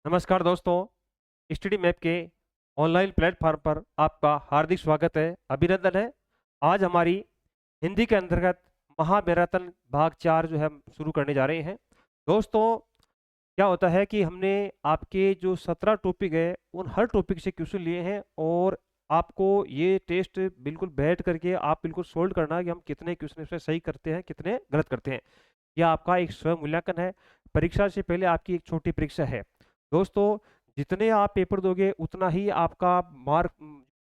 नमस्कार दोस्तों, study map के ऑनलाइन प्लेटफॉर्म पर आपका हार्दिक स्वागत है, अभिनंदन है। आज हमारी हिंदी के अंतर्गत महामैराथन भाग 4 जो है हम शुरू करने जा रहे हैं। दोस्तों, क्या होता है कि हमने आपके जो 17 टॉपिक है उन हर टॉपिक से क्वेश्चन लिए हैं और आपको ये टेस्ट बिल्कुल बैठ करके आप बिल्कुल सोल्व करना है कि हम कितने क्वेश्चन इसमें सही करते हैं, कितने गलत करते हैं। यह आपका एक स्वयं मूल्यांकन है। परीक्षा से पहले आपकी एक छोटी परीक्षा है। दोस्तों, जितने आप पेपर दोगे उतना ही आपका मार्क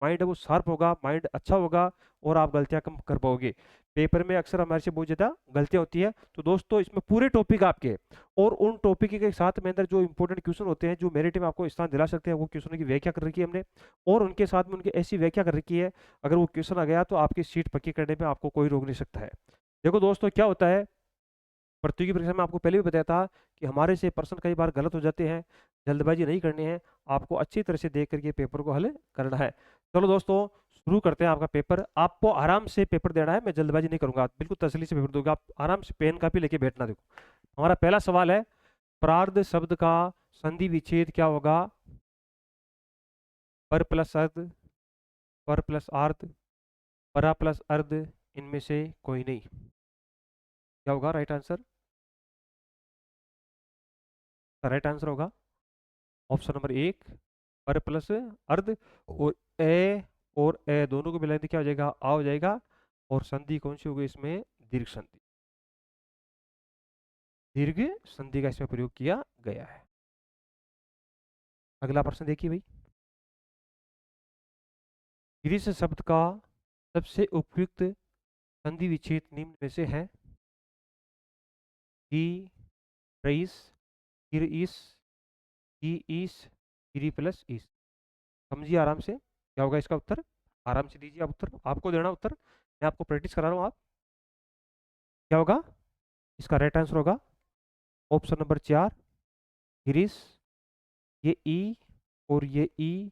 माइंड है वो शार्प होगा, माइंड अच्छा होगा और आप गलतियां कम कर पाओगे। पेपर में अक्सर हमारे से बहुत ज़्यादा गलतियां होती है। तो दोस्तों, इसमें पूरे टॉपिक आपके और उन टॉपिक के साथ में अंदर जो इंपॉर्टेंट क्वेश्चन होते हैं जो मेरिट में आपको स्थान दिला सकते हैं, वो क्वेश्चन की व्याख्या कर रखी है हमने। और उनके साथ में उनकी ऐसी व्याख्या कर रखी है, अगर वो क्वेश्चन आ गया तो आपकी सीट पक्की करने में आपको कोई रोक नहीं सकता है। देखो दोस्तों, क्या होता है, प्रतियोगी परीक्षा में आपको पहले भी बताया था कि हमारे से प्रश्न कई बार गलत हो जाते हैं। जल्दबाजी नहीं करनी है, आपको अच्छी तरह से देख करके पेपर को हल करना है। चलो दोस्तों, शुरू करते हैं आपका पेपर। आपको आराम से पेपर देना है, मैं जल्दबाजी नहीं करूंगा, बिल्कुल तसल्ली से पेपर दोगे आप। आराम से पेन कापी लेके बैठना। देखो, हमारा पहला सवाल है, प्रार्ध शब्द का संधि विच्छेद क्या होगा? पर प्लस अर्ध, पर प्लस आर्ध, परा प्लस अर्ध, इनमें से कोई नहीं। क्या होगा राइट आंसर? राइट आंसर होगा ऑप्शन नंबर एक, पर प्लस अर्ध। और ए और ए दोनों को मिलाकर क्या हो जाएगा? आ हो जाएगा। और संधि कौन सी होगी इसमें? दीर्घ संधि। दीर्घ संधि का इसमें प्रयोग किया गया है। अगला प्रश्न देखिए भाई। ग्रीस शब्द का सबसे उपयुक्त संधि विच्छेद निम्न में से है? की, रईस, गिर ईस, की ईस, गिरी प्लस ईस। समझिए आराम से, क्या होगा इसका उत्तर? आराम से दीजिए आप उत्तर, आपको देना उत्तर, मैं आपको प्रैक्टिस करा रहा हूँ। आप क्या होगा इसका राइट आंसर? होगा ऑप्शन नंबर 4, गिरीश। ये ई और ये ई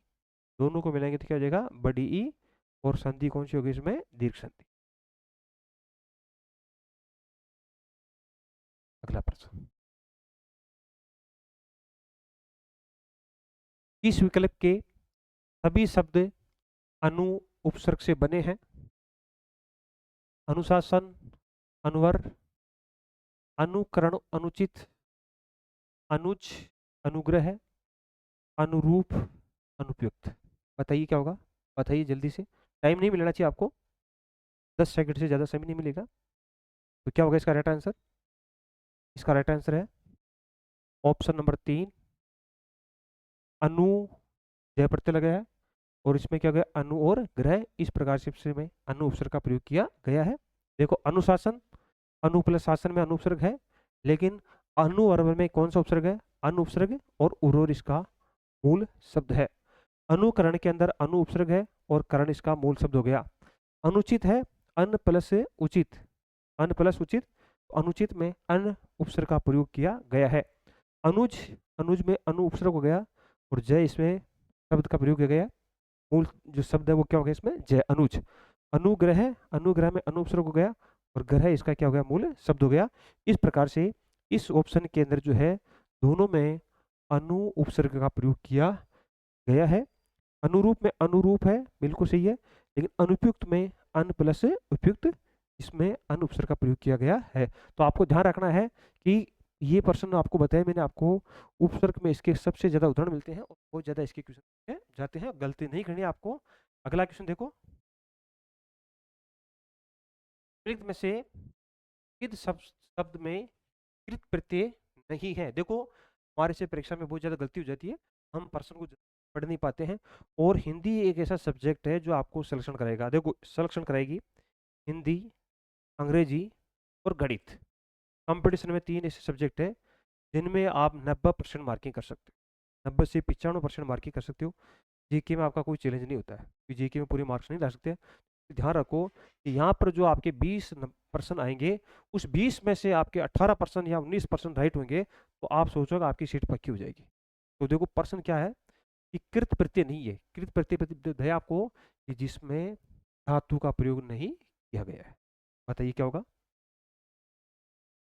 दोनों को मिलाएंगे तो क्या हो जाएगा? बड़ी ई। और संधि कौन सी होगी इसमें? दीर्घ संधि। अगला प्रश्न, इस विकल्प के सभी शब्द अनु उपसर्ग से बने हैं? अनुशासन, अनुवर, अनुकरण, अनुचित, अनुज, अनुग्रह, अनुरूप, अनुपयुक्त। बताइए क्या होगा? बताइए जल्दी से, टाइम नहीं मिलना चाहिए आपको, 10 सेकंड से ज्यादा समय नहीं मिलेगा। तो क्या होगा इसका राइट आंसर? इसका राइट आंसर है ऑप्शन नंबर 3, अनु, जय प्रत्यय लगा है। और इसमें क्या हो गया? अनु और ग्रह, इस प्रकार से इसमें अनु उपसर्ग का प्रयोग किया गया है। देखो, अनुशासन, अनु प्लस शासन में अनु उपसर्ग है, लेकिन अनु और अवर में कौन सा उपसर्ग है? अनु उपसर्ग। और उरोर इसका मूल शब्द है। अनुकरण के अंदर अनु उपसर्ग है और करण इसका मूल शब्द हो गया। अनुचित है अन प्लस उचित, अन प्लस उचित। अनुचित में अन उपसर्ग का प्रयोग किया गया है। अनुज, अनुज में अनु उपसर्ग हो गया और जय इसमें शब्द का प्रयोग किया गया। मूल जो शब्द है वो क्या हो गया इसमें? जय, अनुज। अनुग्रह, अनुग्रह में अनु उपसर्ग हो गया और ग्रह इसका क्या हो गया? मूल शब्द हो गया। इस प्रकार से इस ऑप्शन के अंदर जो है दोनों में अनु उपसर्ग का प्रयोग किया गया है। अनुरूप में अनुरूप है, बिल्कुल सही है, लेकिन अनुपयुक्त में अन प्लस उपयुक्त, इसमें अन उपसर्ग का प्रयोग किया गया है। तो आपको ध्यान रखना है कि ये प्रश्न आपको बताया मैंने आपको, उपसर्ग में इसके सबसे ज्यादा उदाहरण मिलते हैं और बहुत ज्यादा इसके क्वेश्चन जाते हैं, गलती नहीं करनी है आपको। अगला क्वेश्चन देखो, कृत में से किस शब्द में कृत प्रत्यय नहीं है? देखो, हमारे से परीक्षा में बहुत ज्यादा गलती हो जाती है, हम प्रश्न को पढ़ नहीं पाते हैं। और हिंदी एक ऐसा सब्जेक्ट है जो आपको सिलेक्शन कराएगा। देखो, सिलेक्शन कराएगी हिंदी, अंग्रेजी और गणित। कंपटीशन में 3 ऐसे सब्जेक्ट है जिनमें आप 90% मार्किंग कर सकते हो, 90 से 95% मार्किंग कर सकते हो। जीके में आपका कोई चैलेंज नहीं होता है, जीके में पूरे मार्क्स नहीं ला सकते। ध्यान रखो कि यहाँ पर जो आपके 20% आएंगे, उस 20 में से आपके 18% या 19% राइट होंगे, तो आप सोचोगे आपकी सीट पक्की हो जाएगी। तो देखो, प्रश्न क्या है कि कृत प्रत्यय नहीं है। कृत प्रत्यय है आपको कि जिसमें धातु का प्रयोग नहीं किया गया है। बताइए क्या होगा?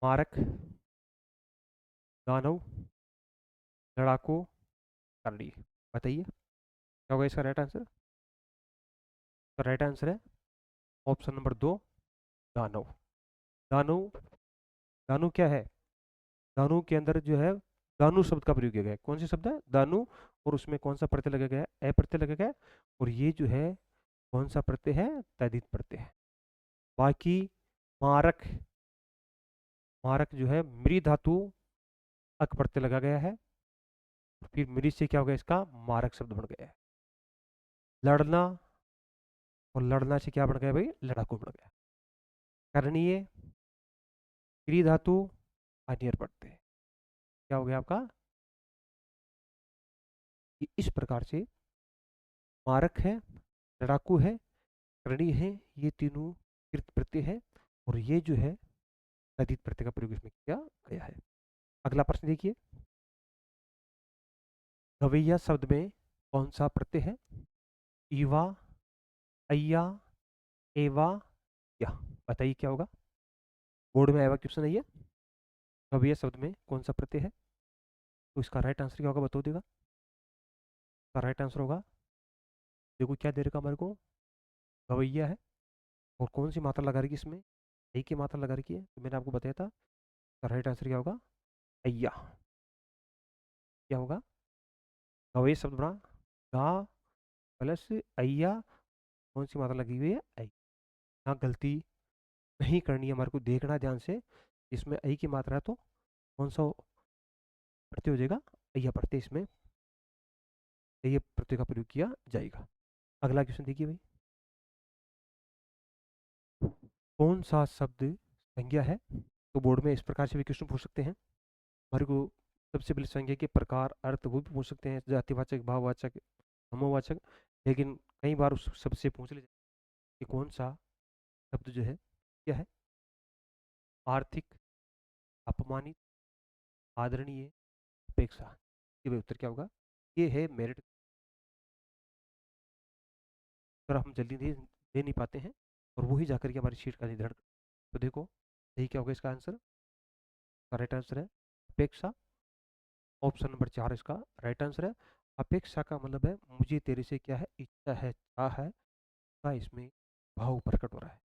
मारक, दानव, लड़ाकू, करणी। बताइए क्या होगा इसका राइट आंसर। तो राइट आंसर है ऑप्शन नंबर 2, दानव। दानव, दानु क्या है? दानु के अंदर जो है दानु शब्द का प्रयोग किया गया है। कौन सा शब्द है? दानु। और उसमें कौन सा प्रत्यय लगा गया है? ए प्रत्यय लगा गया है। और ये जो है कौन सा प्रत्यय है? तद्धित प्रत्यय है। बाकी मारक, मारक जो है मृ धातु अक प्रत्यय लगा गया है। फिर मृ से क्या हो गया? इसका मारक शब्द बन गया है। लड़ना, और लड़ना से क्या बन गया भाई? लड़ाकू बन गया। करणीय, क्री धातु अनियर प्रत्यय, क्या हो गया आपका? इस प्रकार से मारक है, लड़ाकू है, करणी है, ये तीनों कृत प्रत्यय है। और ये जो है तद्धित प्रत्यय का प्रयोग इसमें किया गया है। अगला प्रश्न देखिए, गवैया शब्द में कौन सा प्रत्यय है? ईवा, अय्या, एवा, या। बताइए क्या होगा? बोर्ड में आया हुआ क्वेश्चन है ये। गवैया शब्द में कौन सा प्रत्यय है? तो इसका राइट आंसर क्या होगा? बता देगा। इसका राइट आंसर होगा, देखो क्या दे रखा हमारे को, गवैया है। और कौन सी मात्रा लगा रखी है इसमें? एक ही मात्रा लगा रखी है, तो मैंने आपको बताया था। इसका राइट आंसर क्या होगा? अय्या। क्या होगा? गवैया शब्द बना गा प्लस अय्या, कौन सी मात्रा लगी हुई है? आई। यहाँ गलती नहीं करनी है, हमारे को देखना ध्यान से। इसमें आई की मात्रा है तो कौन सा प्रत्यय हो जाएगा? अय्या प्रत्यय, इसमें ये प्रत्यय का प्रयोग किया जाएगा। अगला क्वेश्चन देखिए भाई, कौन सा शब्द संज्ञा है? तो बोर्ड में इस प्रकार से भी क्वेश्चन पूछ सकते हैं हमारे को। सबसे पहले संज्ञा के प्रकार, अर्थ वो भी पूछ सकते हैं, जातिवाचक, भाववाचक, समूहवाचक। लेकिन कई बार उस शब्द से पूछ ले कि कौन सा शब्द जो है क्या है? आर्थिक, अपमानित, आदरणीय, अपेक्षा। ये भाई उत्तर क्या होगा? ये है मेरिट। अगर हम जल्दी दे नहीं पाते हैं और वही जाकर के हमारी सीट का निर्धारण। तो देखो यही क्या होगा इसका आंसर। राइट आंसर है अपेक्षा। ऑप्शन नंबर 4 इसका राइट आंसर है। अपेक्षा का मतलब है मुझे तेरे से क्या है? इच्छा है, चाह है, का इसमें भाव प्रकट हो रहा है।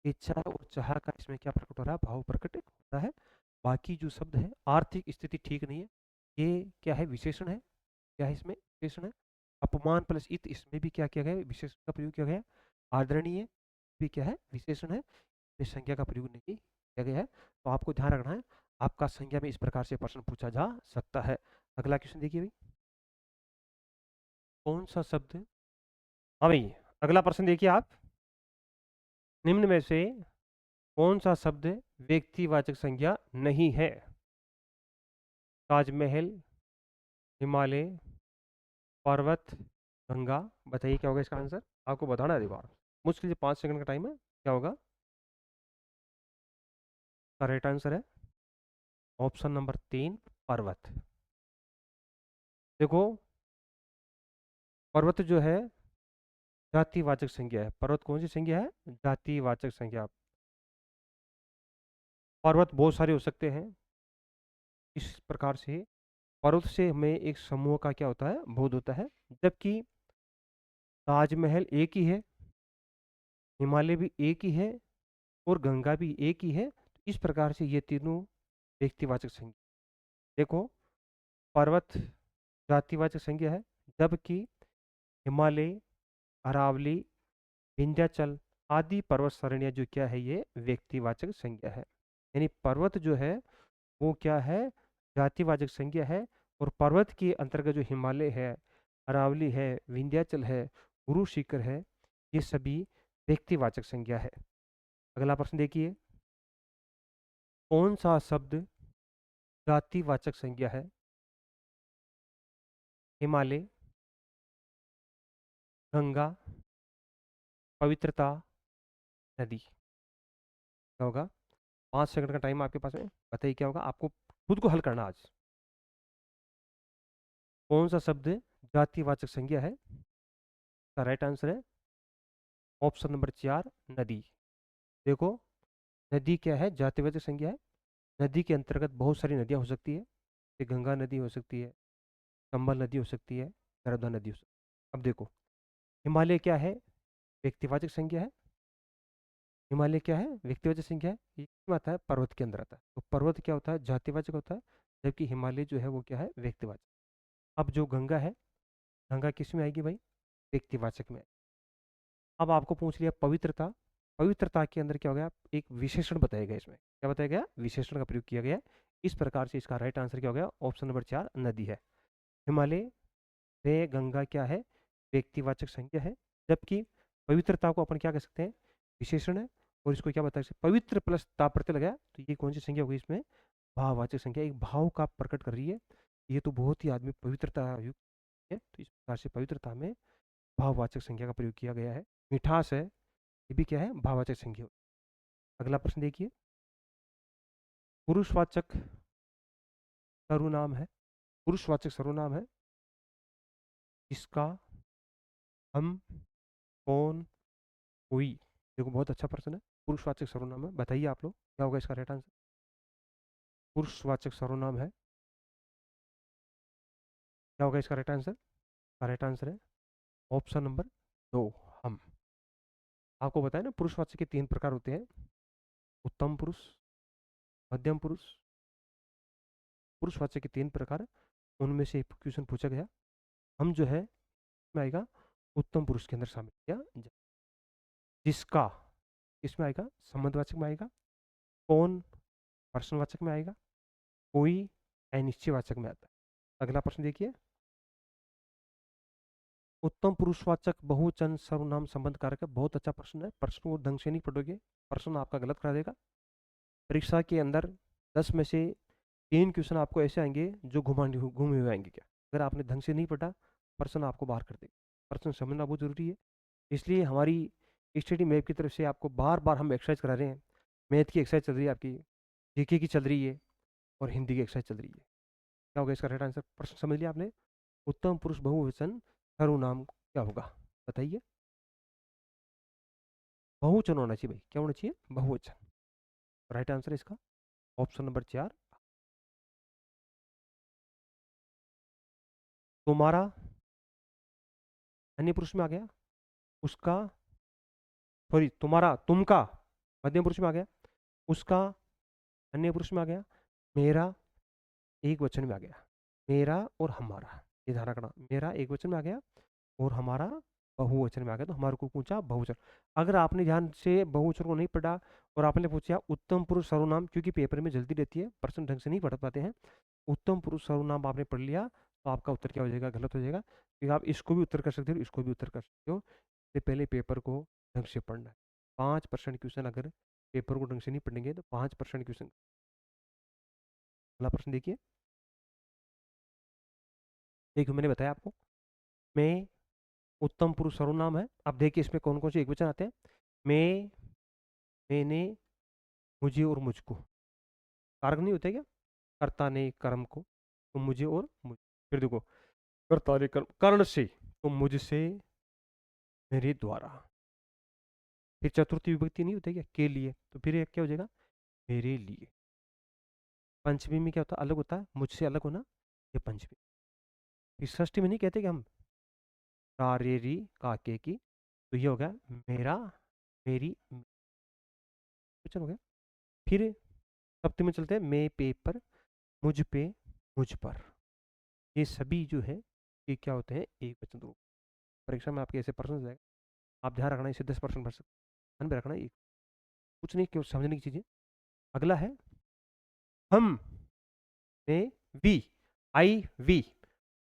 इच्छा और चाह का इसमें क्या प्रकट हो रहा है? भाव प्रकट हो रहा है। बाकी जो शब्द है, आर्थिक स्थिति ठीक नहीं है, ये क्या है? विशेषण है। क्या है इसमें? विशेषण है। अपमान प्लस इत, इसमें भी क्या किया गया है? विशेषण का प्रयोग किया गया है। आदरणीय भी क्या है? विशेषण है। इस संज्ञा का प्रयोग नहीं किया गया है। तो आपको ध्यान रखना है, आपका संज्ञा में इस प्रकार से प्रश्न पूछा जा सकता है। अगला क्वेश्चन देखिए भाई, कौन सा शब्द, हाँ भाई अगला प्रश्न देखिए आप, निम्न में से कौन सा शब्द व्यक्तिवाचक संज्ञा नहीं है? ताजमहल, हिमालय, पर्वत, गंगा। बताइए क्या होगा इसका आंसर। आपको बताना है, देखो मुश्किल से 5 सेकंड का टाइम है। क्या होगा? करेक्ट आंसर है ऑप्शन नंबर 3, पर्वत। देखो पर्वत जो है जातिवाचक संज्ञा है। पर्वत कौन सी संज्ञा है? जातिवाचक संज्ञा। पर्वत बहुत सारे हो सकते हैं। इस प्रकार से पर्वत से हमें एक समूह का क्या होता है? बोध होता है। जबकि ताजमहल एक ही है, हिमालय भी एक ही है, और गंगा भी एक ही है। इस प्रकार से ये तीनों व्यक्तिवाचक संज्ञा। देखो पर्वत जातिवाचक संज्ञा है, जबकि हिमालय, अरावली, विंध्याचल आदि पर्वत श्रेणियां जो क्या है? ये व्यक्तिवाचक संज्ञा है। यानी पर्वत जो है वो क्या है? जातिवाचक संज्ञा है। और पर्वत के अंतर्गत जो हिमालय है, अरावली है, विंध्याचल है, गुरु शिखर है, ये सभी व्यक्तिवाचक संज्ञा है। अगला प्रश्न देखिए, कौन सा शब्द जातिवाचक संज्ञा है? हिमालय, गंगा, पवित्रता, नदी। क्या होगा? 5 सेकंड का टाइम आपके पास में, बताइए क्या होगा। आपको खुद को हल करना आज। कौन सा शब्द जातिवाचक संज्ञा है? का राइट आंसर है ऑप्शन नंबर 4, नदी। देखो नदी क्या है? जातिवाचक संज्ञा है। नदी के अंतर्गत बहुत सारी नदियां हो सकती है। ये गंगा नदी हो सकती है, चंबल नदी हो सकती है, नर्मदा नदी हो सकती है। अब देखो, हिमालय क्या है? व्यक्तिवाचक संज्ञा है। हिमालय क्या है? व्यक्तिवाचक संज्ञा है। ये किसमें आता है? पर्वत के अंदर आता है। तो पर्वत क्या होता है? जातिवाचक होता है, जबकि हिमालय जो है वो क्या है? व्यक्तिवाचक। अब जो गंगा है, गंगा किस में आएगी भाई? व्यक्तिवाचक में। अब आपको पूछ लिया पवित्रता। पवित्रता के अंदर क्या हो गया? एक विशेषण बताया गया। इसमें क्या बताया गया? विशेषण का प्रयोग किया गया। इस प्रकार से इसका राइट आंसर क्या हो गया? ऑप्शन नंबर 4 नदी है। हिमालय वे गंगा क्या है? व्यक्तिवाचक संज्ञा है, जबकि पवित्रता को अपन क्या कह सकते हैं? विशेषण है। और इसको क्या बता सकते हैं? पवित्र प्लस ता प्रत्यय लगाया तो ये कौन सी संज्ञा होगी इसमें? भाववाचक संज्ञा, एक भाव का प्रकट कर रही है। ये तो बहुत ही आदमी पवित्रता युक्त है, तो इस प्रकार से पवित्रता में भाववाचक संज्ञा का प्रयोग किया गया है। मिठास है, ये भी क्या है? भाववाचक संज्ञा। अगला प्रश्न देखिए, पुरुषवाचक सर्वनाम है। पुरुषवाचक सर्वनाम है इसका हम, कौन, कोई। देखो बहुत अच्छा प्रश्न है। पुरुषवाचक सर्वनाम है, बताइए आप लोग क्या होगा इसका राइट आंसर? पुरुषवाचक सर्वनाम है, क्या होगा इसका राइट आंसर? राइट आंसर है ऑप्शन नंबर 2, हम। आपको बताया ना पुरुषवाचक के 3 प्रकार होते हैं, उत्तम पुरुष, मध्यम पुरुष। पुरुषवाचक के 3 प्रकार, उनमें से एक क्वेश्चन पूछा गया। हम जो है इसमें आएगा उत्तम पुरुष के अंदर शामिल किया जाए। जिसका इसमें आएगा संबंधवाचक में आएगा, कौन प्रश्नवाचक में आएगा, कोई अनिश्चयवाचक में आता है। अगला प्रश्न देखिए, उत्तम पुरुषवाचक बहुवचन सर्वनाम संबंध कारक है। बहुत अच्छा प्रश्न है। प्रश्न को ढंग से नहीं पढ़ोगे, प्रश्न आपका गलत करा देगा। परीक्षा के अंदर 10 में से 3 क्वेश्चन आपको ऐसे आएंगे जो घूमे हुए आएंगे। क्या अगर आपने ढंग से नहीं पढ़ा, प्रश्न आपको बाहर कर देगा। प्रश्न समझना बहुत जरूरी है। इसलिए हमारी स्टडी मैप की तरफ से आपको बार बार हम एक्सरसाइज करा रहे हैं। मैथ की एक्सरसाइज चल रही है आपकी, जीके की चल रही है, और हिंदी की एक्सरसाइज चल रही है। क्या होगा इसका राइट आंसर? प्रश्न समझ लिया आपने? उत्तम पुरुष बहुवचन सर्वनाम क्या होगा? बताइए। बहुवचन होना चाहिए भाई। क्या होना चाहिए? बहुवचन। राइट आंसर इसका ऑप्शन नंबर 4, तुम्हारा अन्य पुरुष में आ गया, उसका, सॉरी तुम्हारा, तुम का मध्यम पुरुष में आ गया, उसका अन्य पुरुष में आ गया, मेरा एक वचन में आ गया। मेरा और हमारा, ये ध्यान रखना, मेरा एक वचन में आ गया और हमारा बहुवचन में आ गया। तो हमारे को पूछा बहुवचन। अगर आपने ध्यान से बहुवचन को नहीं पढ़ा और आपने पूछा उत्तम पुरुष सर्वनाम, क्योंकि पेपर में जल्दी रहती है, पर्सन ढंग से नहीं पढ़ पाते हैं, उत्तम पुरुष सर्वनाम आपने पढ़ लिया तो आपका उत्तर क्या हो जाएगा? गलत हो जाएगा। क्योंकि आप इसको भी उत्तर कर सकते हो, इसको भी उत्तर कर सकते हो। इससे पहले पेपर को ढंग से पढ़ना है। 5% क्वेश्चन अगर पेपर को ढंग से नहीं पढ़ेंगे तो 5% क्वेश्चन। अगला प्रश्न देखिए, देखिए मैंने बताया आपको, मैं उत्तम पुरुष सर्वनाम है। अब देखिए इसमें कौन कौन से एक वचन आते हैं। मैं, मैंने, मुझे और मुझको। कारक नहीं होते क्या? कर्ता ने कर्म को, तो मुझे और मुझ। फिर देखो, कर्ता ने कर्म कर्ण से, तो मुझसे, मेरे द्वारा। फिर चतुर्थी विभक्ति नहीं होती क्या? के लिए, तो फिर ये क्या हो जाएगा? मेरे लिए। पंचमी में क्या होता है? अलग होता है, मुझसे अलग होना, ये पंचमी। फिर षष्ठी में नहीं कहते कि हम री काके की, तो ये हो गया मेरा, मेरी, क्वेश्चन हो गया। फिर सप्तमी में चलते हैं, मैं पे पर, मुझ पे, मुझ पर। ये सभी जो है ये क्या होते हैं? एक वचन रूप। परीक्षा में आपके ऐसे प्रश्न जाएगा, आप ध्यान रखना, इसे 10% भर सकते, ध्यान में रखना। ये कुछ नहीं, क्यों समझने की चीजें। अगला है हम, में, वी, आई वी,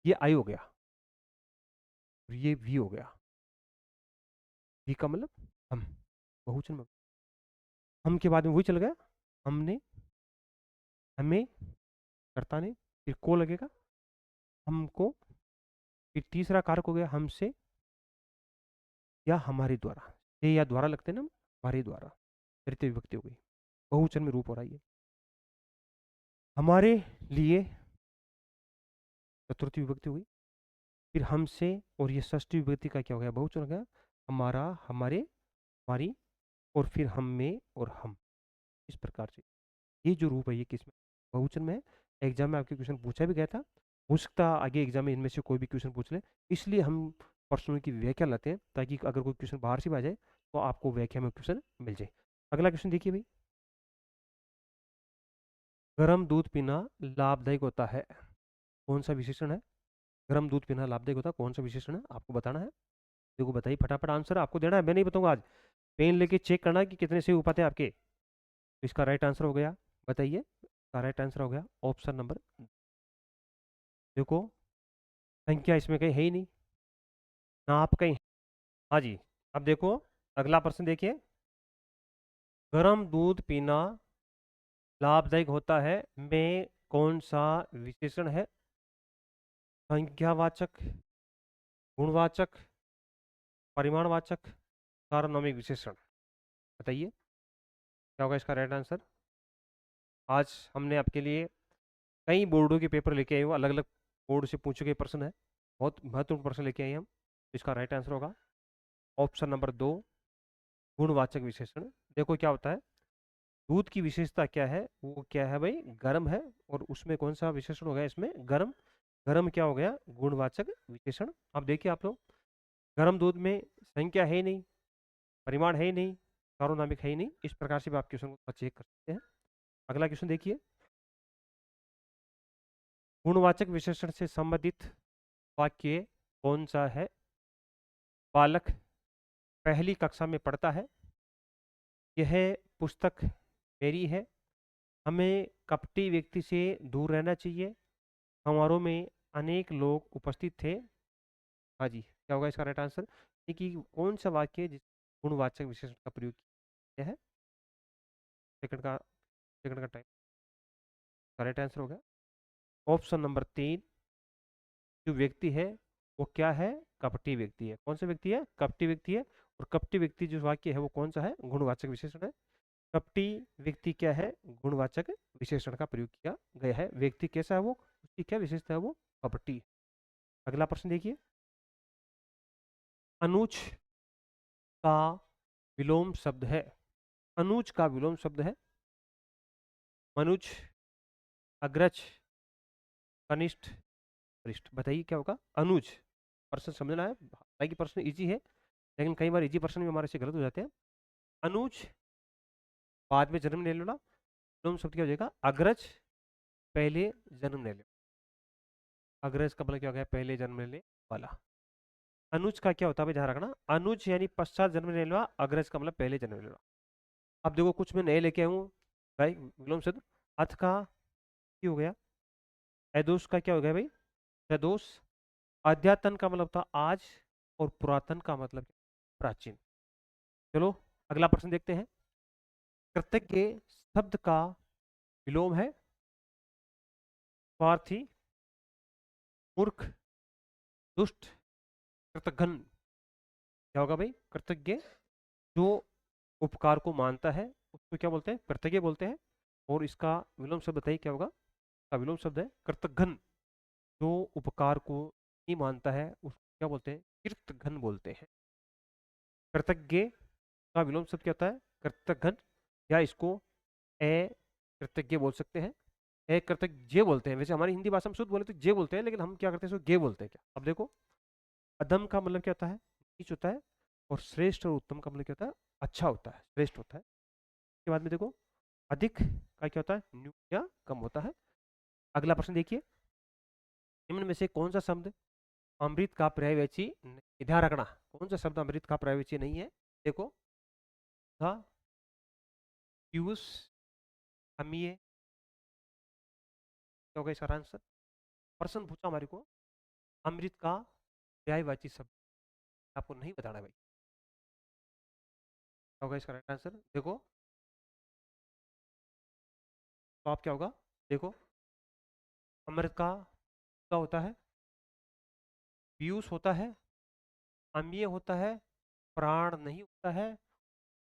ये आई हो गया और ये वी हो गया। वी का मतलब हम, बहुवचन में। हम के बाद में वही चल गया, हमने, हमें, कर्ता ने, फिर को लगेगा, हमको, फिर तीसरा कारक हो गया हमसे या हमारे द्वारा। ये या द्वारा लगते हैं ना, हमारे द्वारा, तृतीय विभक्ति हो गई, बहुवचन में रूप हो रहा है। हमारे लिए चतुर्थी विभक्ति हो गई। फिर हमसे, और ये षष्ठी विभक्ति का क्या हो गया? बहुवचन हो गया, हमारा, हमारे, हमारी, और फिर हम में और हम। इस प्रकार से ये जो रूप है ये किस में? बहुवचन में है। एग्जाम में आपके क्वेश्चन पूछा भी गया था, हो सकता है आगे एग्जाम में इनमें से कोई भी क्वेश्चन पूछ ले, इसलिए हम प्रश्नों की व्याख्या लाते हैं, ताकि अगर कोई क्वेश्चन बाहर से भी आ जाए तो आपको व्याख्या में क्वेश्चन मिल जाए। अगला क्वेश्चन देखिए भाई, गर्म दूध पीना लाभदायक होता है, कौन सा विशेषण है? गर्म दूध पीना लाभदायक होता है, कौन सा विशेषण है, आपको बताना है। देखो बताइए फटाफट, आंसर आपको देना है, मैं नहीं बताऊंगा आज। पेन लेके चेक करना कि कितने सही हो पाते हैं आपके। तो इसका राइट आंसर हो गया, बताइए, इसका राइट आंसर हो गया ऑप्शन नंबर, देखो संख्या इसमें कहीं है ही नहीं, ना आप कहीं। हाँ जी। अब देखो अगला प्रश्न देखिए, गर्म दूध पीना लाभदायक होता है में कौन सा विशेषण है? संख्यावाचक, गुणवाचक, परिमाणवाचक, सार्वनामिक विशेषण, बताइए क्या होगा इसका राइट आंसर। आज हमने आपके लिए कई बोर्डों के पेपर लेके आए हूँ, अलग अलग बोर्ड से पूछे गए प्रश्न है, बहुत महत्वपूर्ण प्रश्न लेके आए हैं हम। इसका राइट आंसर होगा ऑप्शन नंबर 2, गुणवाचक विशेषण। देखो क्या होता है, दूध की विशेषता क्या है, वो क्या है भाई, गर्म है, और उसमें कौन सा विशेषण हो गया इसमें, गर्म। गर्म क्या हो गया, गुणवाचक विशेषण। अब देखिए आप लोग, गर्म दूध में संख्या है ही नहीं, परिमाण है ही नहीं, सार्वनामिक है ही नहीं, इस प्रकार से भी आप क्वेश्चन को चेक कर सकते हैं। अगला क्वेश्चन देखिए, गुणवाचक विशेषण से संबंधित वाक्य कौन सा है? बालक पहली कक्षा में पढ़ता है, यह पुस्तक मेरी है, हमें कपटी व्यक्ति से दूर रहना चाहिए, समारोह में अनेक लोग उपस्थित थे। हाँ जी, क्या होगा इसका राइट आंसर, कि कौन सा वाक्य है जिस गुणवाचक विशेषण का प्रयोग किया है। सेकंड का, सेकंड का टाइम, राइट आंसर होगा ऑप्शन नंबर 3, जो व्यक्ति है वो क्या है, कपटी व्यक्ति है। कौन सा व्यक्ति है, कपटी व्यक्ति है। और कपटी व्यक्ति जो वाक्य है वो कौन सा है, गुणवाचक विशेषण है। कपटी व्यक्ति क्या है, गुणवाचक विशेषण का प्रयोग किया गया है। व्यक्ति कैसा है वो, उसकी क्या विशेषता है, वो कपटी। अगला प्रश्न देखिए, अनुज का विलोम शब्द है, अनुज का विलोम शब्द है मनुज, अग्रज, कनिष्ठ, वरिष्ठ, बताइए क्या होगा। अनुज, प्रश्न समझना है, हालांकि प्रश्न इजी है, लेकिन कई बार इजी प्रश्न भी हमारे से गलत हो जाते हैं। अनुज बाद में जन्म ले लेना, विलोम शब्द क्या हो जाएगा, अग्रज पहले जन्म ले ले। अग्रज का मतलब क्या हो गया, पहले जन्म लेने वाला। अनुज का क्या होता है भाई, ध्यान रखना, अनुज यानी पश्चात जन्म लेने वाला, अग्रज का मतलब पहले जन्म लेने वाला। अब देखो कुछ मैं नए लेके आऊँ भाई विलोम शब्द, अथ का क्या हो गया, अदोष का क्या हो गया भाई, सदोष। अद्यतन का मतलब था आज, और पुरातन का मतलब प्राचीन। चलो अगला प्रश्न देखते हैं, कृतज्ञ शब्द का विलोम है स्वार्थी, मूर्ख, दुष्ट, कृतघ्न। क्या होगा भाई, कृतज्ञ जो उपकार को मानता है उसको क्या बोलते हैं, कृतज्ञ बोलते हैं। और इसका विलोम शब्द बताइए क्या होगा, इसका विलोम शब्द है कृतघ्न, जो उपकार को नहीं मानता है उसको क्या बोलते हैं, कृतघ्न बोलते हैं। कृतज्ञ का विलोम शब्द क्या होता है, कृतघ्न, या इसको ए कृतज्ञ बोल सकते हैं, ए कृतज्ञ बोलते हैं। वैसे हमारी हिंदी भाषा में शुद्ध बोले तो जे बोलते हैं, लेकिन हम क्या करते हैं इसको गे बोलते हैं। क्या अब देखो, अधम का मतलब क्या होता है, नीच होता है। और श्रेष्ठ और उत्तम का मतलब क्या होता है, अच्छा होता है, श्रेष्ठ होता है। उसके बाद में देखो, अधिक का क्या होता है, न्यून या कम होता है। अगला प्रश्न देखिए, निम्न में से कौन सा शब्द अमृत का पर्यायवाची नहीं, ध्यान रखना, कौन सा शब्द अमृत का पर्यायवाची नहीं है। देखो, था, पीयूष, अमीय, क्या होगा इसका आंसर। प्रश्न पूछा हमारे को, अमृत का पर्यायवाची शब्द, आपको नहीं बताना भाई, क्या होगा इसका राइट आंसर। देखो तो आप क्या होगा, देखो, अमृत का क्या होता है, पीयूष होता है, अम्लीय होता है, प्राण नहीं होता है,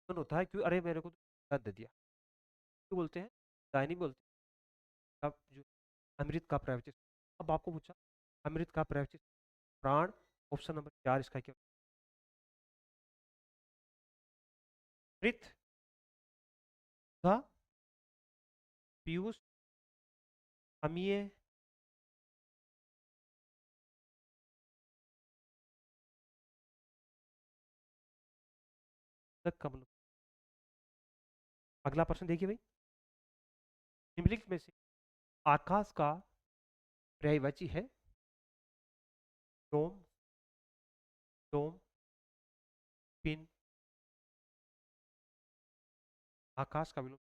मन होता है। क्यों, अरे मेरे को तो दे दिया, क्यों बोलते हैं, दायनी बोलते हैं। अब जो अमृत का प्रवचित, अब आपको पूछा अमृत का प्रवचित प्राण, ऑप्शन नंबर 4 इसका क्या, मृत, था, पीयूष, अमीय, कमल। अगला प्रश्न देखिए भाई, निम्नलिखित में से आकाश का पर्यायवाची है डोम, डोम, पिन। आकाश का विलोम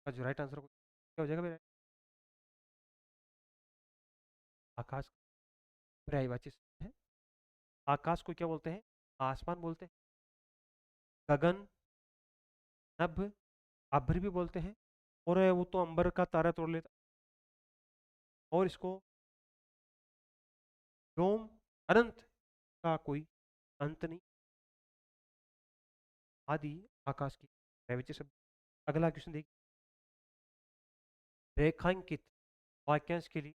का जो राइट आंसर क्या हो जाएगा मेरा? आकाश का पर्यायवाची है। आकाश को क्या बोलते हैं? आसमान बोलते हैं, गगन, नभ, अभ्र भी बोलते हैं, और वो तो अंबर का तारा तोड़ लेता। और इसको व्योम, अनंत का कोई अंत नहीं, आदि आकाश की पर्यायवाची शब्द। अगला क्वेश्चन देखिए, रेखांकित वाक्यांश के लिए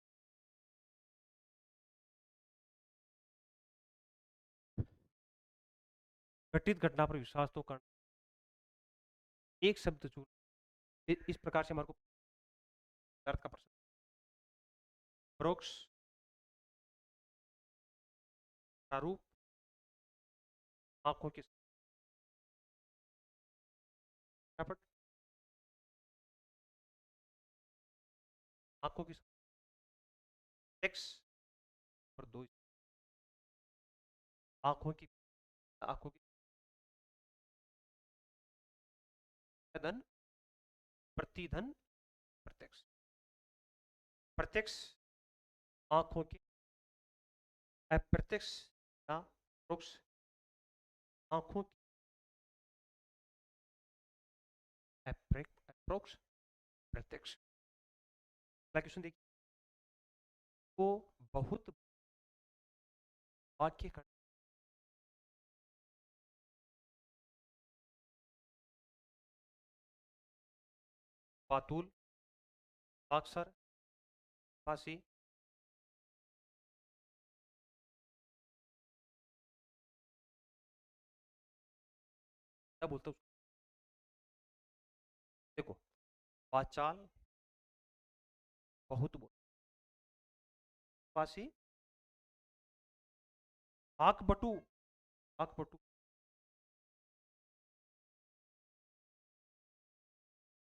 घटित घटना पर विश्वास तो करना। एक शब्द चुन, इस प्रकार से हमारे को अर्थ का प्रश्न। परोक्ष, प्रारूप, आंखों के सपाट, आंखों की टेक्स और दो, आंखों की, आंखों की धन, प्रतिधन, प्रत्यक्ष। प्रत्यक्ष आंखों की, अप्रत्यक्ष या परोक्ष आंखों की, अप्रोक्ष, प्रत्यक्ष। अगला क्वेश्चन देखिए, वो बहुत वाक्य का पातुल, अक्षर, फांसी। क्या बोलते हो? देखो, वाचाल, बहुत बोल, फांसी, आंख बटू, आंख बटू।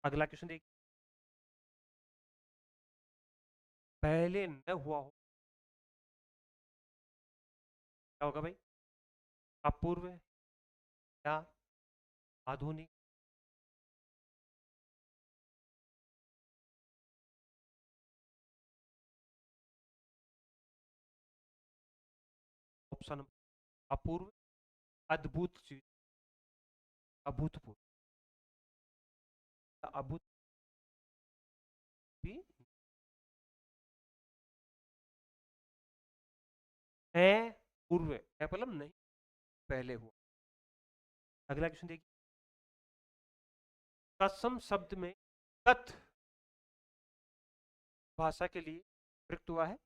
अगला क्वेश्चन देखिए, पहले न हुआ हो, क्या होगा भाई? अपूर्व या आधुनिक? ऑप्शन, अपूर्व, अद्भुत चीज, अभूतपूर्व, अभूत भी है, पूर्व है मतलब नहीं पहले हुआ। अगला क्वेश्चन देखिए, तत्सम शब्द में तत् भाषा के लिए प्रयुक्त हुआ है,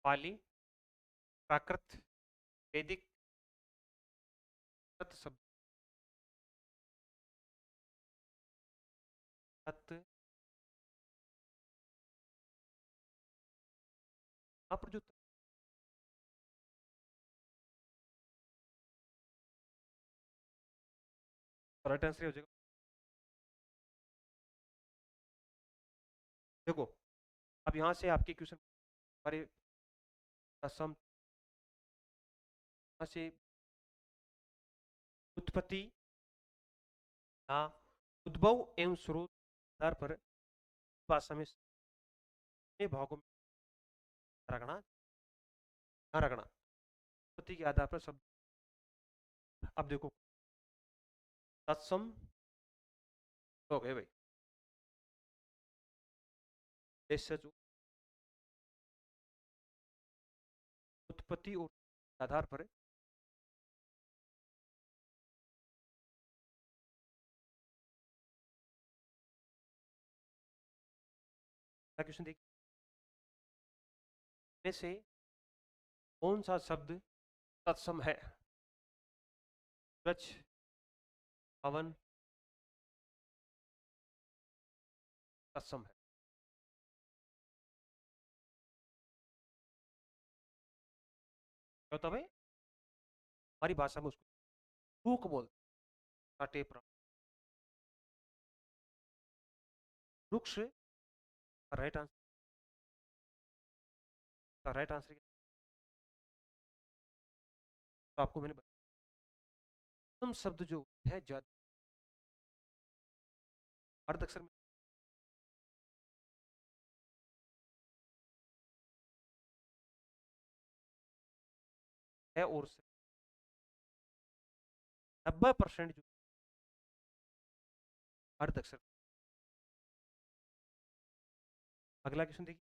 पाली, प्राकृत, वैदिक, तत् शब्द, तत्। यहाँ पर जो राइट आंसर हो जाएगा, देखो अब यहाँ से आपके क्वेश्चन हमारे तत्सम से उत्पत्ति या उद्भव एवं स्रोत आधार पर भाषा में भागों में रगड़ा, रगड़ा उत्पत्ति के आधार पर शब्द। अब देखो, तत्सम हो गए भाई, देशज उत्पत्ति और आधार पर क्वेश्चन देखिए, में से कौन सा शब्द तत्सम है? सूरज, पवन तत्सम है। क्या होता है भाई? हमारी भाषा में उसको रूख बोलते हैं, कांटे प्राणी। वृक्ष राइट आंसर। राइट आंसर तो आपको मैंने बताया। प्रथम शब्द जो है जाति, अर्ध अक्षर में है, और 90% जो अर्ध अक्षर। अगला क्वेश्चन देखिए,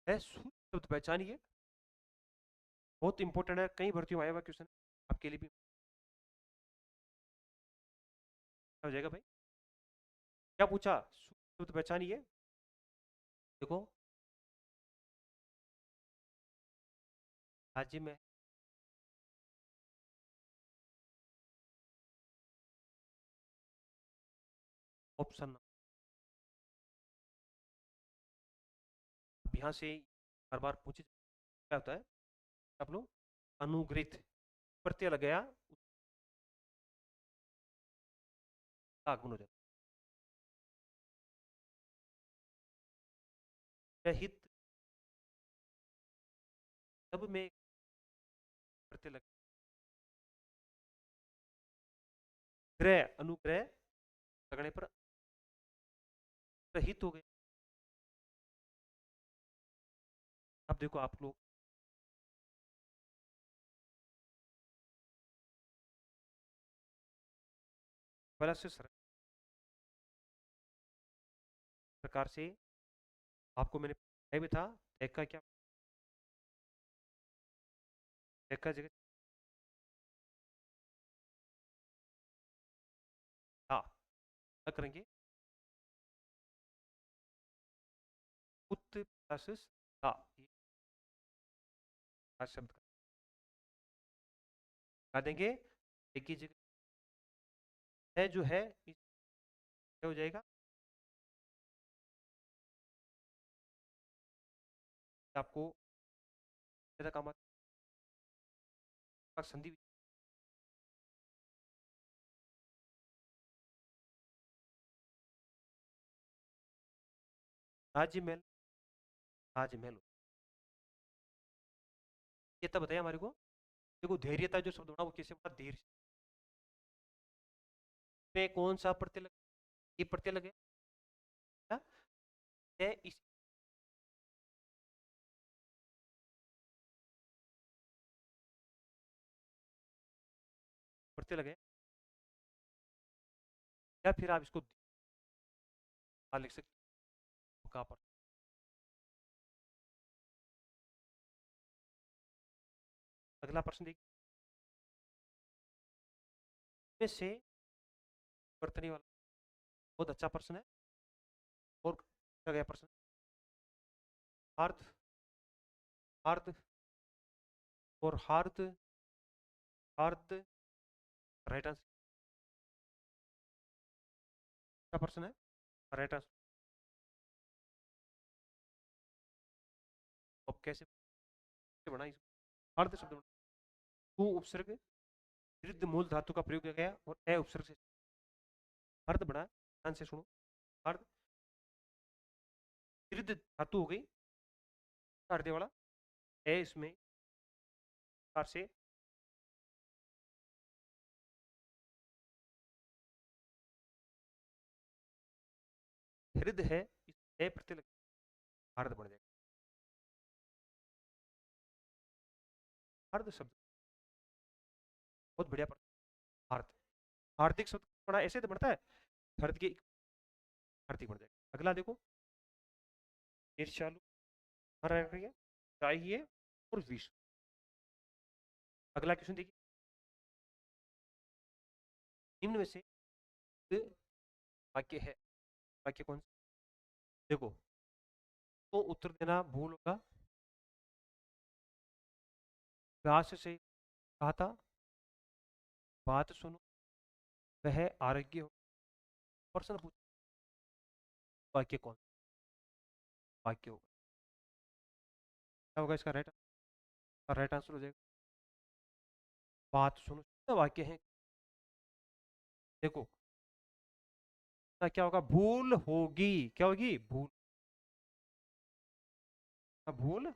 है सूत्र शब्द पहचानिए। बहुत इंपॉर्टेंट है, कई भर्तियों में आया हुआ क्वेश्चन, आपके लिए भी हो जाएगा भाई। क्या पूछा, सूत्र शब्द पहचानिए। देखो, राज्य में ऑप्शन, अब यहाँ से हर बार पूछे क्या होता है, आप लोग अनुग्रहित प्रत्यय लग गया, आगमन हो जाता है। हित सब में प्रत्यय लग, ग्रह अनुग्रह लगने पर हित हो गए। अब देखो आप लोग, पहला से सरल प्रकार से आपको मैंने बताया भी था, एक का क्या, एक का जगह हाँ, क्या करेंगे, उत प्लस ता, ये शब्द का देंगे, एक ही जगह है जो है क्या हो जाएगा, आपको ज्यादा काम आता संधि। ताजमहल, ताजमहल, ये तब बताया हमारे को। देखो धैर्यता जो शब्द होना वो कैसे होगा, धीर में कौन सा प्रत्यय लगे, ये प्रत्यय लगे क्या? है इस प्रत्यय लगे, या फिर आप इसको लिख सकते हो कहाँ पर। अगला प्रश्न देखिए, में से वर्तनी वाला बहुत अच्छा प्रश्न है, और क्या गया प्रश्न, हार्द, हार्द और हार्द, हार्द राइट आंसर का प्रश्न है, राइट आंसर। अब कैसे बना इसको, हार्द शब्द बना, टू उपसर्ग विरुद्ध मूल धातु का प्रयोग किया गया और ए उपसर्ग से अर्ध बना। ध्यान से सुनो, अर्ध विरुद्ध धातु हो गई, अर्धे वाला ए इसमें कार से हृदय है, इस ए प्रत्यय लग अर्ध बन जाएगा, अर्ध शब्द बहुत बढ़िया प्रश्न। अर्ध, हार्दिक शब्द बड़ा ऐसे तो बनता है, अर्ध की हार्दिक बन जाएगा। अगला देखो, ईर्ष्यालु चाहिए और विष। अगला क्वेश्चन देखिए, निम्न में से वाक्य है, वाक्य कौन सा, देखो तो उत्तर देना भूल होगा। व्यास से कहा था, बात सुनो, वह आरोग्य हो, प्रश्न पूछ, वाक्य कौन, वाक्य होगा, क्या होगा इसका राइट, राइट आंसर हो जाएगा। बात सुनो, वाक्य है, देखो क्या होगा, भूल होगी, क्या होगी, भूल, भूल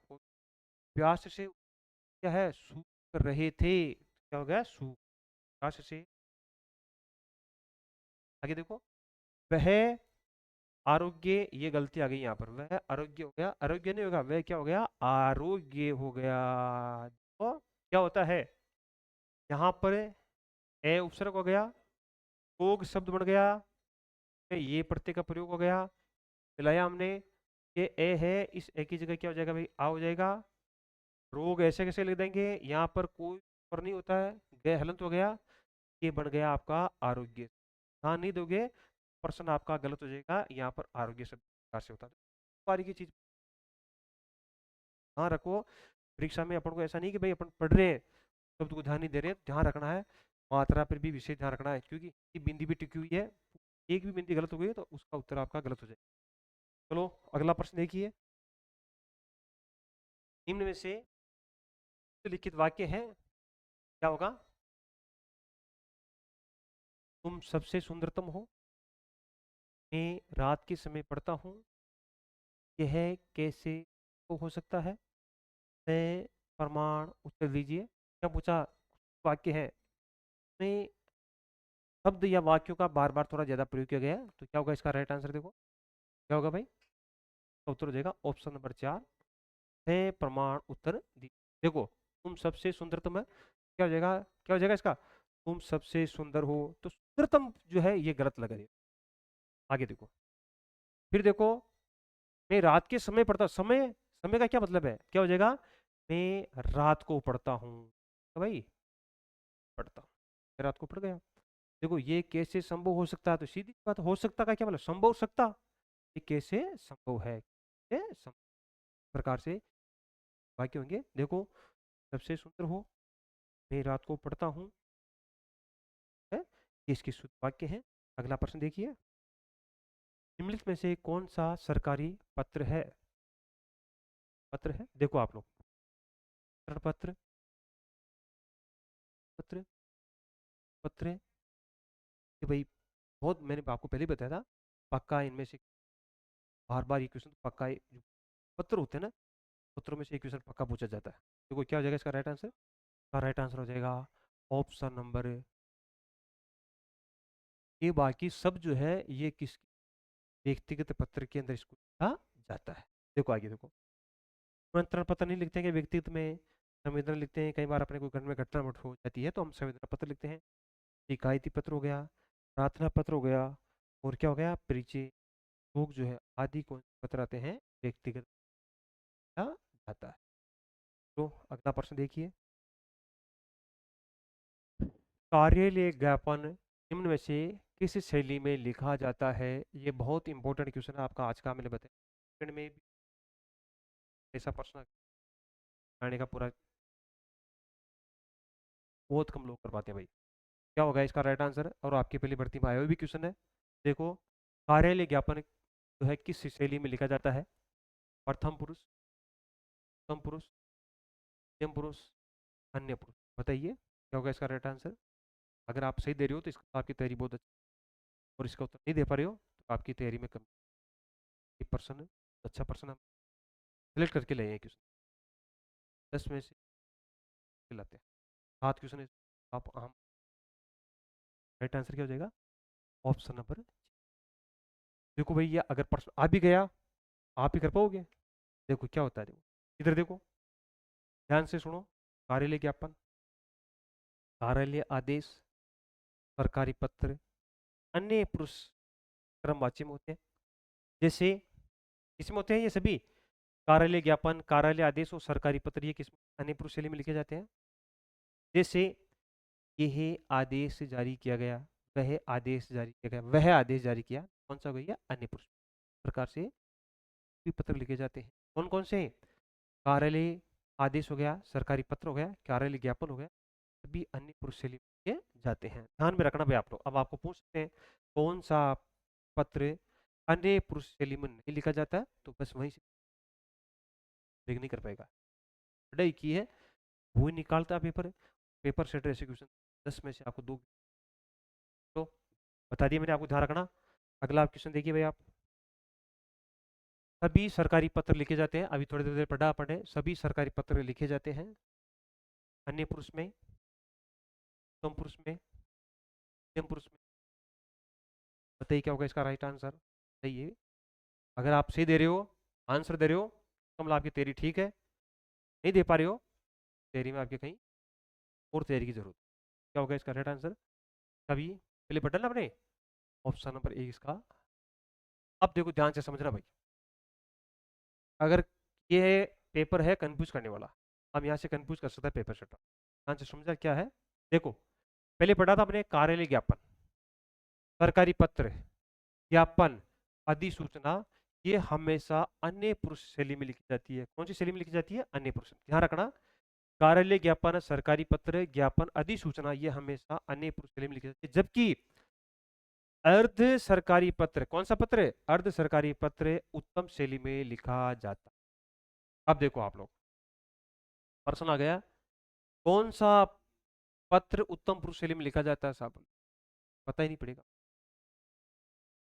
प्यास से क्या है, सूख रहे थे, क्या हो गया, सूख, प्यास से। आगे देखो, वह आरोग्य, ये गलती आ गई यहाँ पर, वह आरोग्य हो गया, आरोग्य नहीं होगा, वह क्या हो गया, आरोग्य हो गया। तो क्या होता है, यहाँ पर ए उपसर्ग हो गया, भोग शब्द बन गया, ये प्रत्यय का प्रयोग हो गया, मिलाया हमने, ये ए है, इस ए की जगह क्या हो जाएगा भाई, आ हो जाएगा। रोग ऐसे कैसे लिख देंगे, यहाँ पर कोई पर नहीं होता है, गए हलंत हो गया, ये बन गया आपका आरोग्य। हाँ नहीं दोगे, प्रश्न आपका गलत हो जाएगा, यहाँ पर आरोग्य शब्द प्रकार से होता है। बारी की चीज हाँ रखो, परीक्षा में अपन को ऐसा नहीं कि भाई अपन पढ़ रहे हैं, शब्द को ध्यान नहीं दे रहे हैं, ध्यान रखना है, मात्रा पर भी विशेष ध्यान रखना है, क्योंकि ये बिंदी भी टिकी हुई है, एक भी बिंदी गलत हो गई तो उसका उत्तर आपका गलत हो जाएगा। चलो अगला प्रश्न देखिए, निम्न में से लिखित वाक्य है, क्या होगा, तुम सबसे सुंदरतम हो, मैं रात के समय पढ़ता हूँ, यह कैसे तो हो सकता है, मैं प्रमाण उत्तर दीजिए, क्या पूछा, वाक्य है में शब्द या वाक्यों का बार बार थोड़ा ज्यादा प्रयोग किया गया है, तो क्या होगा इसका राइट आंसर, देखो क्या होगा भाई, तो उत्तर हो जाएगा ऑप्शन नंबर 4, है प्रमाण उत्तर दीजिए। देखो, तुम सबसे सुंदरतम है, क्या हो जाएगा, क्या हो जाएगा इसका, तुम सबसे सुंदर हो, तो सुंदरतम जो है ये गलत लग रही है। आगे देखो, फिर देखो, मैं रात के समय पढ़ता, समय, समय का क्या मतलब है, क्या हो जाएगा, मैं रात को पढ़ता हूँ, तो भाई पढ़ता हूँ, मैं रात को पढ़ गया। देखो ये कैसे संभव हो सकता है, तो सीधी बात, हो सकता का क्या मतलब, संभव हो सकता, ये कैसे संभव है, प्रकार से वाक्य होंगे। देखो, सबसे सुंदर हो, मैं रात को पढ़ता हूँ, है, ये इसके शुद्ध वाक्य है। अगला प्रश्न देखिए, निम्नलिखित में से कौन सा सरकारी पत्र है, पत्र है, देखो आप लोग, पत्र, पत्र, पत्र, कि भाई बहुत, मैंने आपको पहले ही बताया था, पक्का इनमें से बार बार ये क्वेश्चन पक्का जो पत्र होते हैं ना, पत्रों में से एक क्वेश्चन पक्का पूछा जाता है। देखो क्या हो जाएगा इसका राइट आंसर, इसका राइट आंसर हो जाएगा ऑप्शन नंबर, ये बाकी सब जो है ये किस व्यक्तिगत पत्र के अंदर इसको लिखा जाता है। देखो आगे देखो, निमंत्रण पत्र नहीं लिखते हैं कि व्यक्तिगत में, संवेदना लिखते हैं, कई बार अपने कोई घर में घटना हो जाती है तो हम संवेदना पत्र लिखते हैं, शिकायती पत्र हो गया, प्रार्थना पत्र हो गया, और क्या हो गया, परिचय लोग जो है आदि कौन से पत्र आते हैं, व्यक्तिगत लिखा जाता है। तो अगला प्रश्न देखिए, कार्यालय ज्ञापन निम्न में से किस शैली में लिखा जाता है, ये बहुत इंपॉर्टेंट क्वेश्चन है आपका आज का, मैंने बताया में भी ऐसा प्रश्न आने का पूरा, बहुत कम लोग कर पाते हैं भाई। क्या होगा इसका राइट आंसर, और आपकी पहली भर्ती में आया हुआ भी क्वेश्चन है। देखो, कार्यालय ज्ञापन जो है किस शैली में लिखा जाता है, प्रथम पुरुष, उत्तम पुरुष, मध्यम पुरुष, अन्य पुरुष, बताइए क्या होगा इसका राइट आंसर। अगर आप सही दे रहे हो तो इसका तो आपकी तैयारी बहुत अच्छी, और इसका उत्तर नहीं दे पा रहे हो तो आपकी तैयारी में कम, एक पर्सन, अच्छा पर्सन हम सिलेक्ट करके ले आए क्वेश्चन, 10 में से लाते हैं 7 क्वेश्चन, आप हम राइट आंसर क्या हो जाएगा, ऑप्शन नंबर। देखो भैया अगर प्रश्न आ भी गया, आप ही कर पाओगे, देखो क्या होता है, देखो इधर देखो, ध्यान से सुनो, कार्यालय ज्ञापन, कार्यालय आदेश, सरकारी पत्र, अन्य पुरुष क्रमवाची में होते हैं, जैसे किसमें होते हैं ये सभी, कार्यालय ज्ञापन, कार्यालय आदेश और सरकारी पत्र, ये किस अन्य पुरुष शैली में लिखे जाते हैं। जैसे यह आदेश जारी किया गया, वह आदेश जारी किया गया, वह आदेश जारी किया, कौन सा भैया, अन्य पुरुष प्रकार से भी पत्र लिखे जाते हैं। कौन कौन से, कार्यालय आदेश हो गया, सरकारी पत्र हो गया, कार्यालय ज्ञापन हो गया, सभी अन्य पुरुष शैली में लिखे जाते हैं। ध्यान में रखना भाई आप लोग, अब आपको पूछ सकते हैं कौन सा पत्र अन्य पुरुष शैली में नहीं लिखा जाता है, तो बस वहीं से नहीं कर पाएगा, पढ़ाई की है वो ही निकालता है पेपर, पेपर सेट ऐसे क्वेश्चन 10 में से आपको 2 तो बता दिए मैंने, आपको ध्यान रखना। अगला क्वेश्चन देखिए भाई आप। सभी सरकारी पत्र लिखे जाते हैं, अभी थोड़ी देर पढ़ा आपने, सभी सरकारी पत्र लिखे जाते हैं अन्य पुरुष में, उत्तम पुरुष में, मध्यम पुरुष में। बताइए क्या होगा इसका राइट आंसर। सही है। अगर आप सही दे रहे हो, आंसर दे रहे हो, तो मतलब आपकी तैयारी ठीक है। नहीं दे पा रहे हो, तैयारी में आपके कहीं और तैयारी की जरूरत। क्या होगा इसका राइट आंसर। कभी पहले बटन अपने ऑप्शन नंबर ए इसका। अब देखो ध्यान से समझना भाई, अगर ये पेपर है कंफ्यूज करने वाला, हम यहाँ से कंफ्यूज कर सकते हैं पेपर सेटर। ध्यान से समझा क्या है। देखो पहले पढ़ा था अपने कार्यालय ज्ञापन, सरकारी पत्र, ज्ञापन, अधिसूचना, ये हमेशा अन्य पुरुष शैली में लिखी जाती है। कौन सी शैली में लिखी जाती है। अन्य पुरुष। ध्यान रखना, कार्यालय ज्ञापन, सरकारी पत्र, ज्ञापन, अधिसूचना, ये हमेशा अन्य पुरुष शैली में लिखी जाती है। जबकि अर्ध सरकारी पत्र, कौन सा पत्र है। अर्ध सरकारी पत्र उत्तम शैली में लिखा जाता है। अब देखो आप लोग, प्रश्न आ गया, कौन सा पत्र उत्तम पुरुष शैली में लिखा जाता है साहब। पता ही नहीं पड़ेगा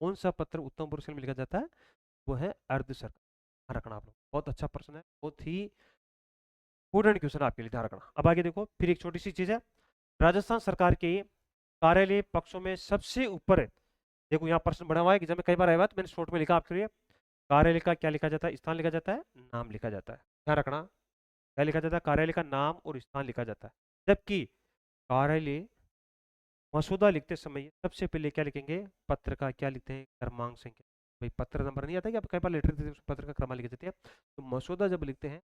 कौन सा पत्र उत्तम पुरुष शैली में लिखा जाता है। वो है अर्ध सरकारी। ध्यान रखना आप लोग, बहुत अच्छा प्रश्न है, बहुत ही इंपोर्टेंट क्वेश्चन आपके लिए। ध्यान रखना। अब आगे देखो, फिर एक छोटी सी चीज है, राजस्थान सरकार के कार्यालय पक्षों में सबसे ऊपर है। देखो यहाँ प्रश्न बना हुआ है, एग्जाम में कई बार आया हुआ है, तो मैंने शॉर्ट में लिखा आपके लिए। कार्यालय का क्या लिखा जाता है। स्थान लिखा जाता है, नाम लिखा जाता है। ध्यान रखना, क्या लिखा जाता है। कार्यालय का नाम और स्थान लिखा जाता है। जबकि कार्यालय मसौदा लिखते समय सबसे पहले क्या लिखेंगे। पत्र का क्या लिखते हैं, क्रमांक संख्या। भाई पत्र नंबर नहीं आता कि आप कई बार लेटर देते हैं, पत्र का क्रमांक लिख देते हैं। तो मसौदा जब लिखते हैं,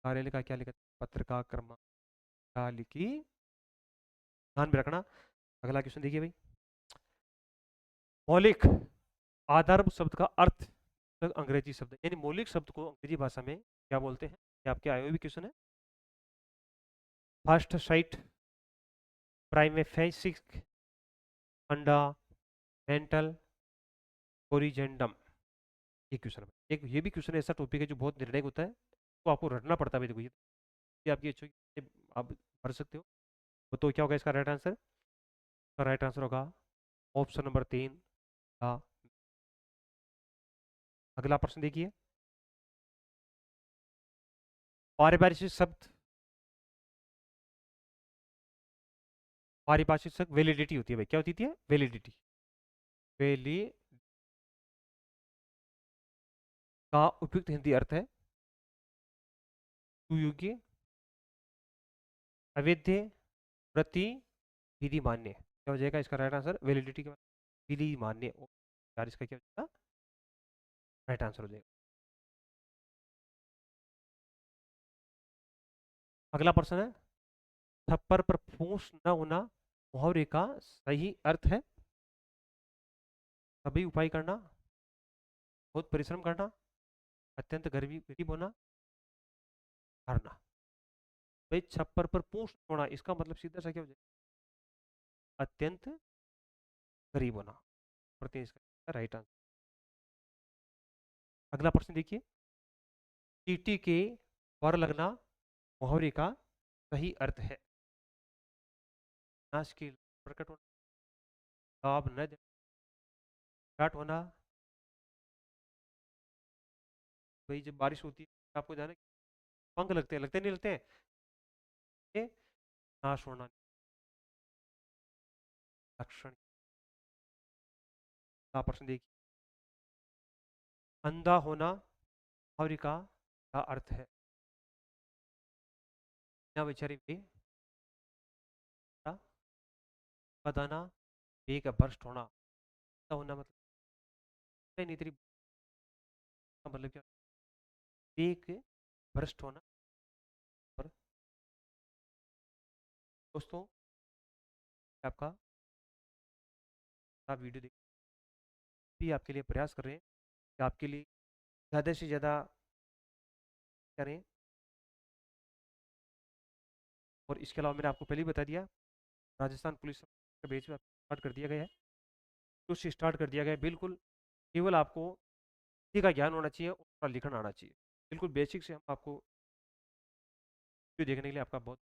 कार्यालय का क्या लिखा, पत्र का क्रमांक क्या लिखी। ध्यान में रखना। अगला क्वेश्चन देखिए भाई, मौलिक आधारभूत शब्द का अर्थ, तो अंग्रेजी शब्द, यानी मौलिक शब्द को अंग्रेजी भाषा में क्या बोलते हैं। ये आपके आए हुए भी क्वेश्चन है। फर्स्ट साइट, प्राइमेफेसिक, फंडामेंटल, ओरिजेंडम। ये क्वेश्चन है। एक ये भी क्वेश्चन ऐसा टॉपिक है जो बहुत निर्णायक होता है, तो आपको रटना पड़ता है भाई। देखो ये आपकी अच्छी, आप पढ़ सकते हो। तो क्या होगा इसका राइट आंसर। इसका राइट आंसर होगा ऑप्शन नंबर 3। अगला प्रश्न देखिए, पारिभाषिक शब्द, पारिभाषिक शब्द वैलिडिटी होती है भाई। क्या होती है। वैलिडिटी। वैली का उपयुक्त हिंदी अर्थ है सुयोग्य, अवैध, प्रति, विधि मान्य। क्या हो जाएगा इसका राइट आंसर। वैलिडिटी के बाद विधि मान्य, यार इसका क्या हो जाएगा राइट आंसर हो जाएगा। अगला प्रश्न है, थप्पड़ पर फूंस न होना मुहावरे का सही अर्थ है। सभी उपाय करना, बहुत परिश्रम करना, अत्यंत गरीबी गरीब होना, हारना। भाई छप्पर पर पूंछ होना, इसका मतलब सीधा सा क्या हो जाएगा, अत्यंत गरीब होना। प्रति इसका राइट आंसर। अगला प्रश्न देखिए, चींटी के पर लगना मुहावरे का सही अर्थ है। नाश की प्रकट होना, लाभ न देना, घाट होना। भाई जब बारिश होती है आपको जाना, पंख लगते हैं, लगते नहीं लगते हैं। ये नाश होना लक्षण। अगला प्रश्न देखिए, अंधा होना मुहावरे का क्या अर्थ है। ना बेचारे बताना, बेग का भ्रष्ट होना। अंधा होना मतलब नहीं तेरी, मतलब क्या, बेग भ्रष्ट होना। और दोस्तों आपका आप वीडियो देख भी आपके लिए प्रयास कर रहे हैं कि आपके लिए ज़्यादा से ज़्यादा करें। और इसके अलावा मैंने आपको पहले ही बता दिया, राजस्थान पुलिस का बैच स्टार्ट कर दिया गया है, कुछ स्टार्ट कर दिया गया है। बिल्कुल केवल आपको हिंदी का ज्ञान होना चाहिए और लिखना आना चाहिए। बिल्कुल बेसिक से हम आपको वीडियो देखने के लिए आपका बहुत